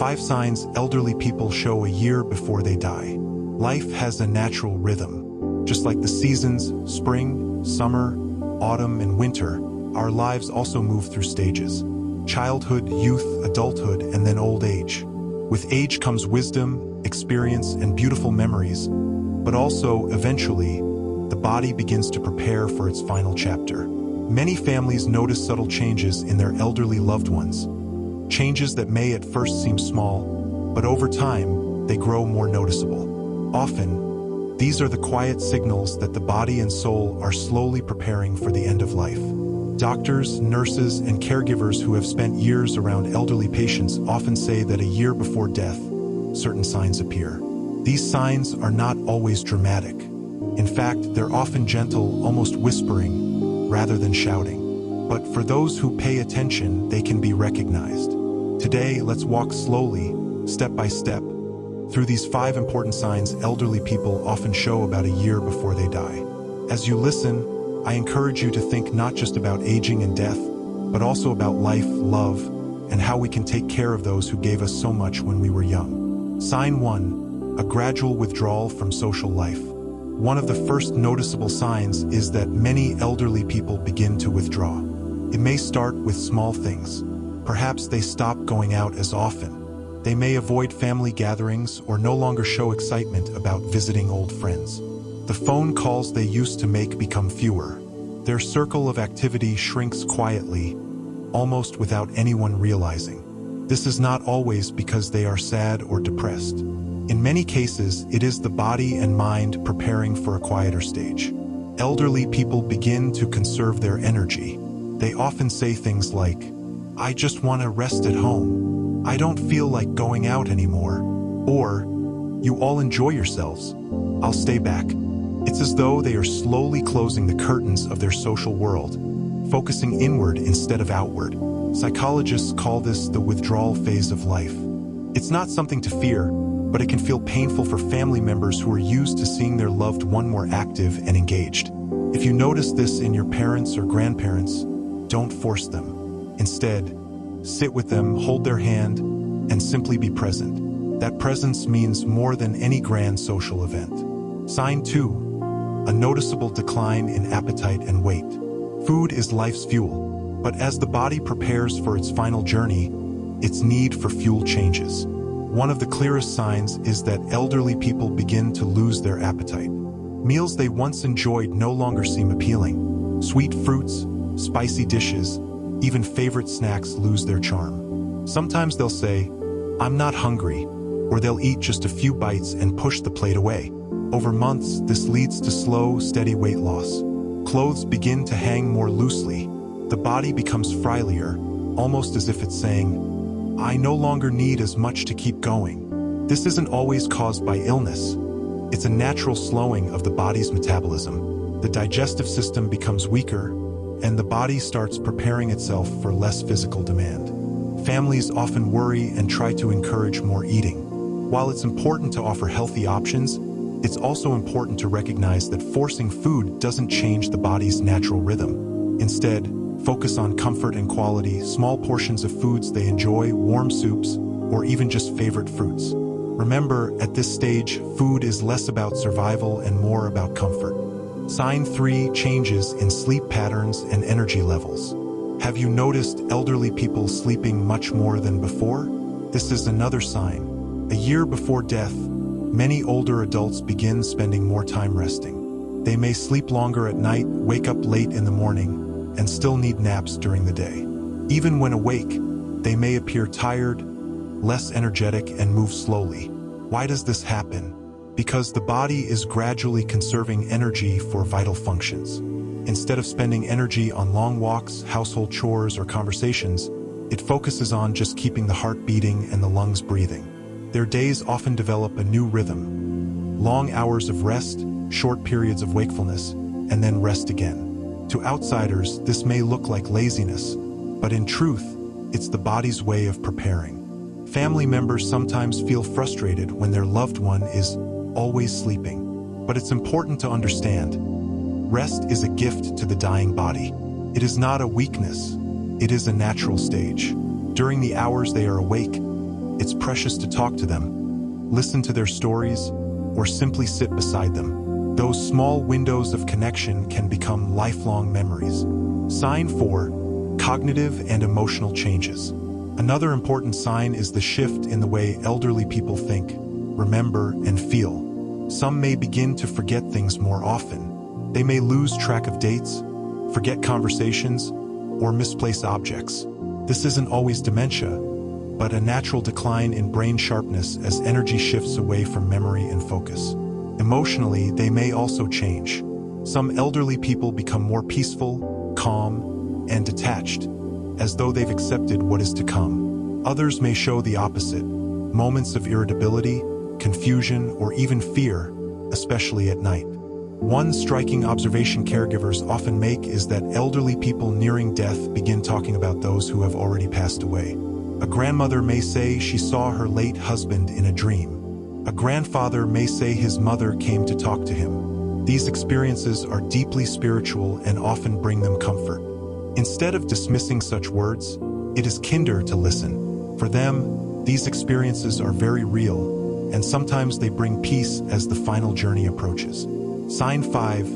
5 signs elderly people show a year before they die. Life has a natural rhythm. Just like the seasons, spring, summer, autumn, and winter, our lives also move through stages. Childhood, youth, adulthood, and then old age. With age comes wisdom, experience, and beautiful memories, but also, eventually, the body begins to prepare for its final chapter. Many families notice subtle changes in their elderly loved ones. Changes that may at first seem small, but over time, they grow more noticeable. Often, these are the quiet signals that the body and soul are slowly preparing for the end of life. Doctors, nurses, and caregivers who have spent years around elderly patients often say that a year before death, certain signs appear. These signs are not always dramatic. In fact, they're often gentle, almost whispering, rather than shouting. But for those who pay attention, they can be recognized. Today, let's walk slowly, step by step, through these 5 important signs elderly people often show about a year before they die. As you listen, I encourage you to think not just about aging and death, but also about life, love, and how we can take care of those who gave us so much when we were young. Sign 1. A gradual withdrawal from social life. One of the first noticeable signs is that many elderly people begin to withdraw. It may start with small things. Perhaps they stop going out as often. They may avoid family gatherings or no longer show excitement about visiting old friends. The phone calls they used to make become fewer. Their circle of activity shrinks quietly, almost without anyone realizing. This is not always because they are sad or depressed. In many cases, it is the body and mind preparing for a quieter stage. Elderly people begin to conserve their energy. They often say things like, "I just want to rest at home. I don't feel like going out anymore." Or, "You all enjoy yourselves. I'll stay back." It's as though they are slowly closing the curtains of their social world, focusing inward instead of outward. Psychologists call this the withdrawal phase of life. It's not something to fear, but it can feel painful for family members who are used to seeing their loved one more active and engaged. If you notice this in your parents or grandparents, don't force them. Instead, sit with them, hold their hand, and simply be present. That presence means more than any grand social event. Sign 2. A noticeable decline in appetite and weight. Food is life's fuel, but as the body prepares for its final journey, its need for fuel changes. One of the clearest signs is that elderly people begin to lose their appetite. Meals they once enjoyed no longer seem appealing. Sweet fruits, spicy dishes, even favorite snacks lose their charm. Sometimes they'll say, "I'm not hungry," or they'll eat just a few bites and push the plate away. Over months, this leads to slow, steady weight loss. Clothes begin to hang more loosely. The body becomes frilier, almost as if it's saying, "I no longer need as much to keep going." This isn't always caused by illness. It's a natural slowing of the body's metabolism. The digestive system becomes weaker, and the body starts preparing itself for less physical demand. Families often worry and try to encourage more eating. While it's important to offer healthy options, it's also important to recognize that forcing food doesn't change the body's natural rhythm. Instead, focus on comfort and quality, small portions of foods they enjoy, warm soups, or even just favorite fruits. Remember, at this stage, food is less about survival and more about comfort. Sign 3. Changes in sleep patterns and energy levels. Have you noticed elderly people sleeping much more than before? This is another sign. A year before death, many older adults begin spending more time resting. They may sleep longer at night, wake up late in the morning, and still need naps during the day. Even when awake, they may appear tired, less energetic, and move slowly. Why does this happen? Because the body is gradually conserving energy for vital functions. Instead of spending energy on long walks, household chores, or conversations, it focuses on just keeping the heart beating and the lungs breathing. Their days often develop a new rhythm. Long hours of rest, short periods of wakefulness, and then rest again. To outsiders, this may look like laziness, but in truth, it's the body's way of preparing. Family members sometimes feel frustrated when their loved one is always sleeping. But it's important to understand, rest is a gift to the dying body. It is not a weakness, it is a natural stage. During the hours they are awake, it's precious to talk to them, listen to their stories, or simply sit beside them. Those small windows of connection can become lifelong memories. Sign 4. Cognitive and emotional changes. Another important sign is the shift in the way elderly people think, remember, and feel. Some may begin to forget things more often. They may lose track of dates, forget conversations, or misplace objects. This isn't always dementia, but a natural decline in brain sharpness as energy shifts away from memory and focus. Emotionally, they may also change. Some elderly people become more peaceful, calm, and detached, as though they've accepted what is to come. Others may show the opposite, moments of irritability, confusion, or even fear, especially at night. One striking observation caregivers often make is that elderly people nearing death begin talking about those who have already passed away. A grandmother may say she saw her late husband in a dream. A grandfather may say his mother came to talk to him. These experiences are deeply spiritual and often bring them comfort. Instead of dismissing such words, it is kinder to listen. For them, these experiences are very real, and sometimes they bring peace as the final journey approaches. Sign 5.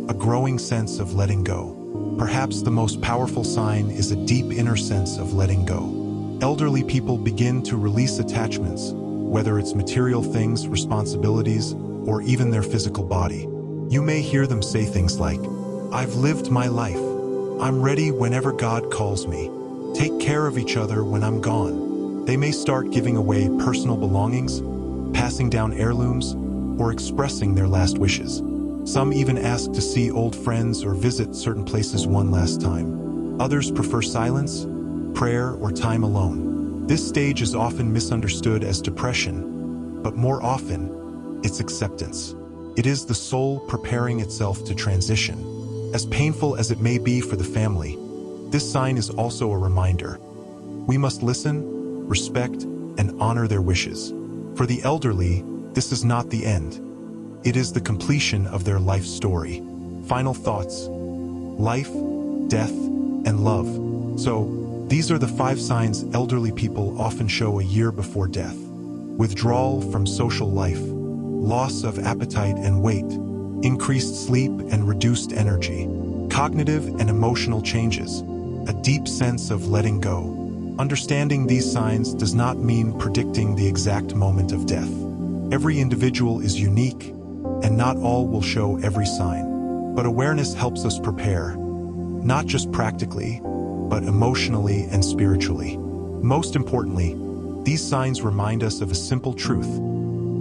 A growing sense of letting go. Perhaps the most powerful sign is a deep inner sense of letting go. Elderly people begin to release attachments, whether it's material things, responsibilities, or even their physical body. You may hear them say things like, "I've lived my life. I'm ready whenever God calls me. Take care of each other when I'm gone." They may start giving away personal belongings, passing down heirlooms, or expressing their last wishes. Some even ask to see old friends or visit certain places one last time. Others prefer silence, prayer, or time alone. This stage is often misunderstood as depression, but more often, it's acceptance. It is the soul preparing itself to transition. As painful as it may be for the family, this sign is also a reminder. We must listen, respect, and honor their wishes. For the elderly, this is not the end. It is the completion of their life story. Final thoughts: life, death, and love. So, these are the 5 signs elderly people often show a year before death. Withdrawal from social life, loss of appetite and weight, increased sleep and reduced energy, cognitive and emotional changes, a deep sense of letting go. Understanding these signs does not mean predicting the exact moment of death. Every individual is unique, and not all will show every sign. But awareness helps us prepare, not just practically, but emotionally and spiritually. Most importantly, these signs remind us of a simple truth.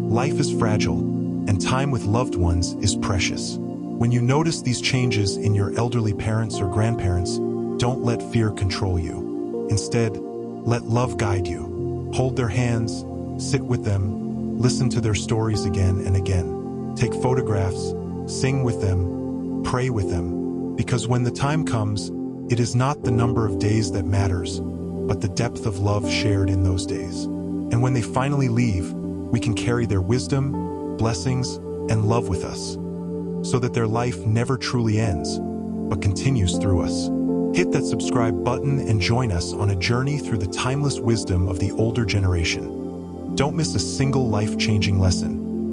Life is fragile, and time with loved ones is precious. When you notice these changes in your elderly parents or grandparents, don't let fear control you. Instead, let love guide you. Hold their hands, sit with them, listen to their stories again and again. Take photographs, sing with them, pray with them, because when the time comes, it is not the number of days that matters, but the depth of love shared in those days. And when they finally leave, we can carry their wisdom, blessings, and love with us, so that their life never truly ends, but continues through us. Hit that subscribe button and join us on a journey through the timeless wisdom of the older generation. Don't miss a single life-changing lesson.